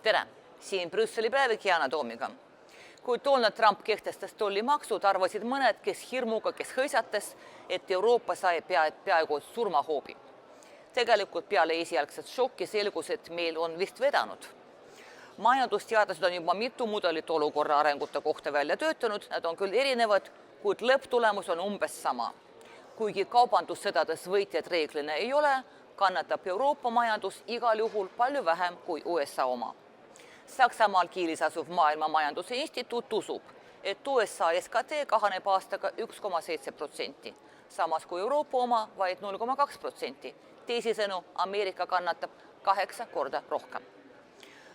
Tere! Siin Brüsseli päev Yana Toomiga. Kui Donald Trump kehtestas tollimaksud, arvasid mõned, kes hirmuga, kes hõisates, et Euroopa sai peaaegu surmahoobi. Tegelikult peale esialgset šokki selgus, et meil on vist vedanud. Majandusteadlased on juba mitu mudelit olukorra arengute kohta välja töötanud, nad on küll erinevad, kuid lõpptulemus on umbes sama. Kuigi kaubandussõdades võitjad reeglina ei ole, kannatab Euroopa majandus igal juhul palju vähem kui USA oma. Saksamaal Kiilis asuv Maailma Majanduse Instituut usub, et USA SKT kahaneb aastaga 1,7%, samas kui Euroopa oma vaid 0,2%. Teisisõnu, Ameerika kannatab 8 korda rohkem.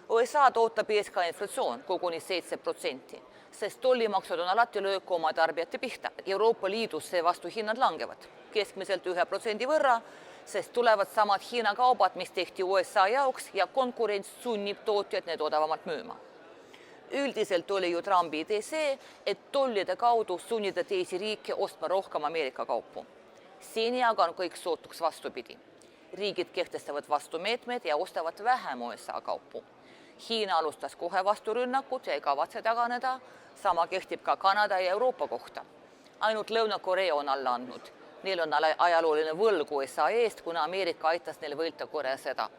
USA ootab ees ka inflatsioon koguni 7%, sest tollimaksud on alati löök oma tarbijate pihta. Euroopa Liidus seevastu hinnad langevad keskmiselt 1% võrra, sest tulevad samad Hiina kaubad, mis tehti USA jaoks ja konkurents sunnib tootjad need odavamalt müüma. Üldiselt oli ju Trumpi idee see, et tollide kaudu sunnida teisi riike ostma rohkem Ameerika kaupu. Seni aga on kõik sootuks vastupidi. Riigid kehtestavad vastumeetmed ja ostavad vähem USA kaupu. Hiina alustas kohe vasturünnakut ja ei kavatse taganeda, sama kehtib ka Kanada ja Euroopa kohta. Ainult Lõuna-Korea on alla andnud. Neil on ajalooline võlg USA eest, kuna Ameerika aitas neil võita Korea sõda.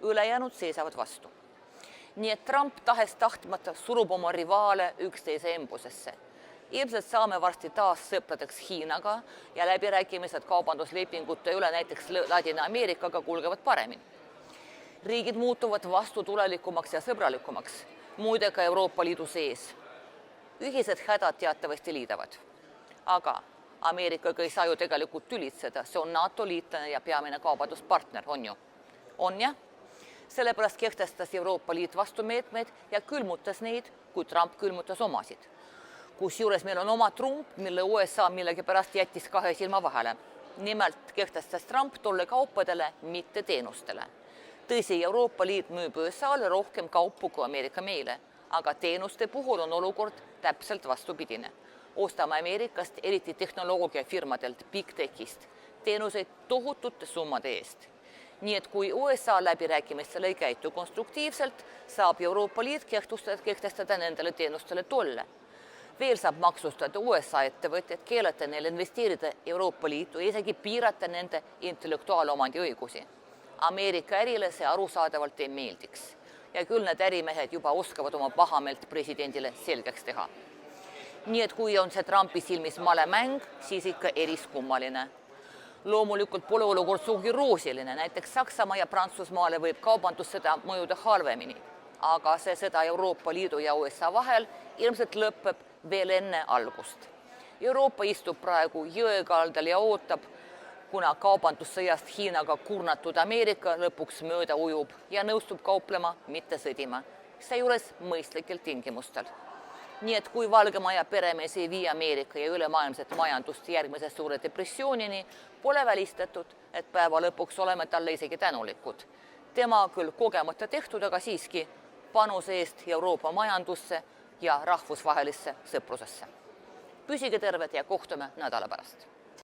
Ülejäänud seisavad vastu. Nii et Trump tahes tahtmata surub oma rivaale üksteise embusesse. Ilmselt saame varsti taas sõpradeks Hiinaga ja läbirääkimised kaubanduslepingute üle näiteks Ladina-Ameerikaga kulgevad paremini. Riigid muutuvad vastutulelikumaks ja sõbralikumaks, muide ka Euroopa Liidu sees. Ühised hädad teatavasti liidavad. Aga Ameerikaga ei saa ju tegelikult tülitseda, see on NATO liitlane ja peamine kaubanduspartner, on ju? On jah? Sellepärast kehtestas Euroopa Liit vastumeetmed ja külmutas neid, kui Trump külmutas omasid. Kusjuures meil on oma Trump, mille USA millegipärast jättis kahe silma vahele. Nimelt kehtestas Trump tolle kaupadele, mitte teenustele. Tõsi, Euroopa Liit müüb USA-le rohkem kaupu kui Ameerika meile, aga teenuste puhul on olukord täpselt vastupidine. Ostame Ameerikast, eriti tehnoloogiafirmadelt, Big Techist, teenuseid tohutute summade eest. Nii et kui USA läbirääkimistel ei käitu konstruktiivselt, saab Euroopa Liit kehtestada nendele teenustele tolle. Veel saab maksustada USA ettevõtjad, keelata neil investeerida Euroopa Liitu ja isegi piirata nende intellektuaalomandi õigusi. Ameerika ärile see arusaadavalt ei meeldiks. Ja küll need ärimehed juba oskavad oma pahameelt presidendile selgeks teha. Nii et kui on see Trumpi silmis male mäng, siis ikka eriskummaline. Loomulikult pole olukord sugugi roosiline, näiteks Saksamaa ja Prantsusmaale võib kaubandussõda mõjuda halvemini. Aga see sõda Euroopa Liidu ja USA vahel ilmselt lõpeb veel enne algust. Euroopa istub praegu jõekaldal ja ootab, kuna kaubandussõjast Hiinaga kurnatud Ameerika lõpuks mööda ujub ja nõustub kauplema, mitte sõdima. Seejuures mõistlikel tingimustel. Nii et kui Valgemaja peremees ei vii Ameerika ja ülemaailmset majandust järgmise suure depressioonini, pole välistatud, et päeva lõpuks oleme talle isegi tänulikud. Tema küll kogemata tehtud, aga siiski panuse eest Euroopa majandusse ja rahvusvahelisse sõprusesse. Püsige terved ja kohtume nädala pärast.